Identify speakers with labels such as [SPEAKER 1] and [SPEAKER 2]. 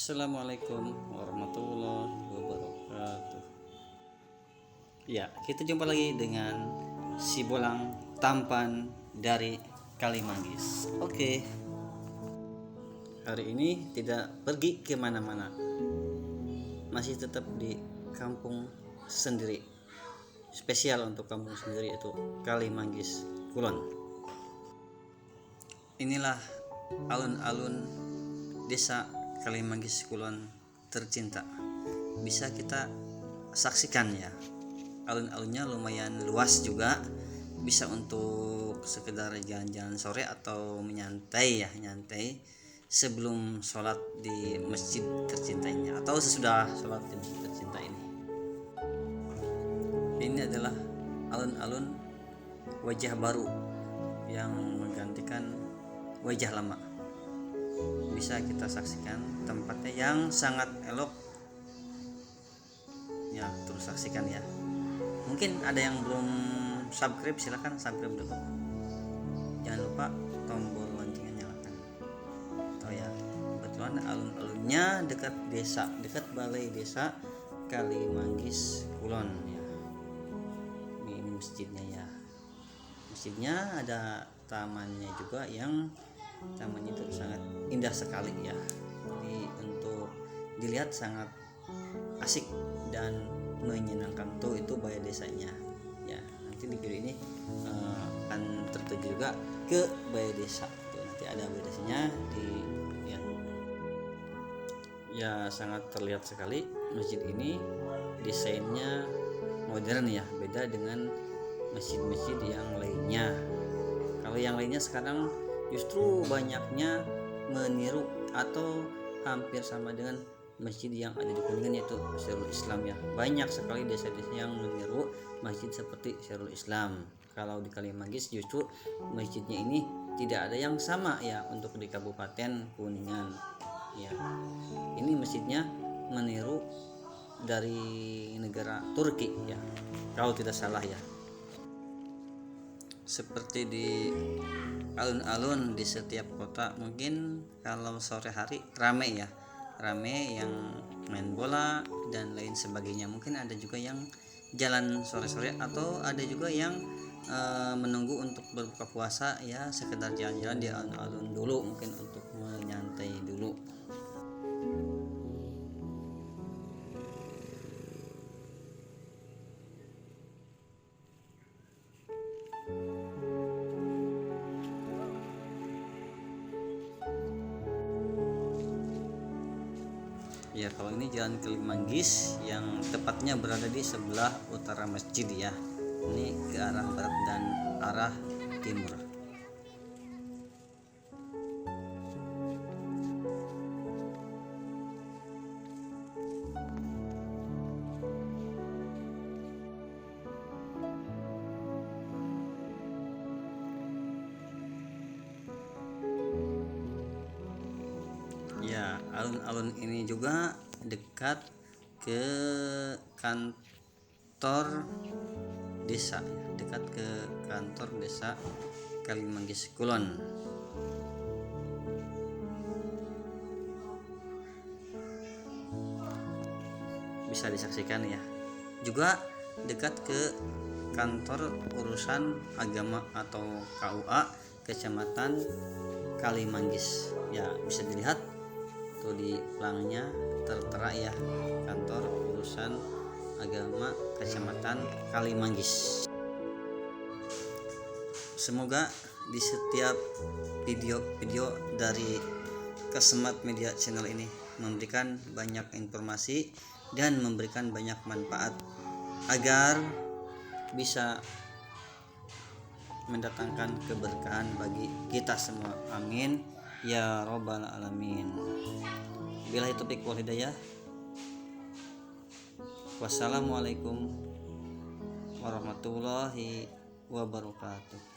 [SPEAKER 1] Assalamualaikum warahmatullahi wabarakatuh. Ya, kita jumpa lagi dengan si bolang tampan dari Kalimanggis. Oke, hari ini tidak pergi kemana-mana, masih tetap di kampung sendiri. Spesial untuk kampung sendiri, yaitu Kalimanggis Kulon. Inilah alun-alun desa Kalimanggis Kulon tercinta. Bisa kita saksikan ya, alun-alunnya lumayan luas juga, bisa untuk sekedar jalan-jalan sore atau menyantai ya, nyantai sebelum sholat di masjid tercintanya atau sesudah sholat di masjid tercinta ini. Ini adalah alun-alun wajah baru yang menggantikan wajah lama. Bisa kita saksikan tempatnya yang sangat elok ya, terus saksikan ya. Mungkin ada yang belum subscribe, silahkan subscribe dulu, jangan lupa tombol loncengnya nyalakan. Atau ya, kebetulan alun-alunnya dekat desa, dekat balai desa Kalimanggis Kulon ya. Ini masjidnya ya, masjidnya ada tamannya juga, yang tamannya itu sangat indah sekali ya. Jadi untuk dilihat sangat asik dan menyenangkan tuh, itu balai desanya ya. Nanti di video ini akan tertuju juga ke balai desa tuh, nanti ada balai desanya di ya, sangat terlihat sekali masjid ini. Desainnya modern ya, beda dengan masjid-masjid yang lainnya. Kalau yang lainnya sekarang justru banyaknya meniru atau hampir sama dengan masjid yang ada di Kuningan, yaitu Syeirul Islam ya. Banyak sekali desa-desa yang meniru masjid seperti Syeirul Islam. Kalau di Kalimanggis justru masjidnya ini tidak ada yang sama ya untuk di Kabupaten Kuningan ya. Ini masjidnya meniru dari negara Turki ya, kalau tidak salah ya. Seperti di alun-alun di setiap kota, mungkin kalau sore hari rame ya, rame yang main bola dan lain sebagainya. Mungkin ada juga yang jalan sore-sore, atau ada juga yang menunggu untuk berbuka puasa ya, sekedar jalan-jalan di alun-alun dulu, mungkin untuk menyantai dulu. Ya, kalau ini jalan Kalimanggis yang tepatnya berada di sebelah utara masjid ya. Ini ke arah barat dan arah timur. Ya, alun-alun ini juga dekat ke kantor desa, dekat ke kantor desa Kalimanggis Kulon. Bisa disaksikan ya. Juga dekat ke kantor urusan agama atau KUA Kecamatan Kalimanggis ya. Bisa dilihat tuh di pelangnya tertera ya, kantor urusan agama Kecamatan Kalimanggis. Semoga di setiap video dari Kesemat Media Channel ini memberikan banyak informasi dan memberikan banyak manfaat agar bisa mendatangkan keberkahan bagi kita semua. Amin ya robbal alamin. Billahi taufiq wal hidayah. Wassalamualaikum warahmatullahi wabarakatuh.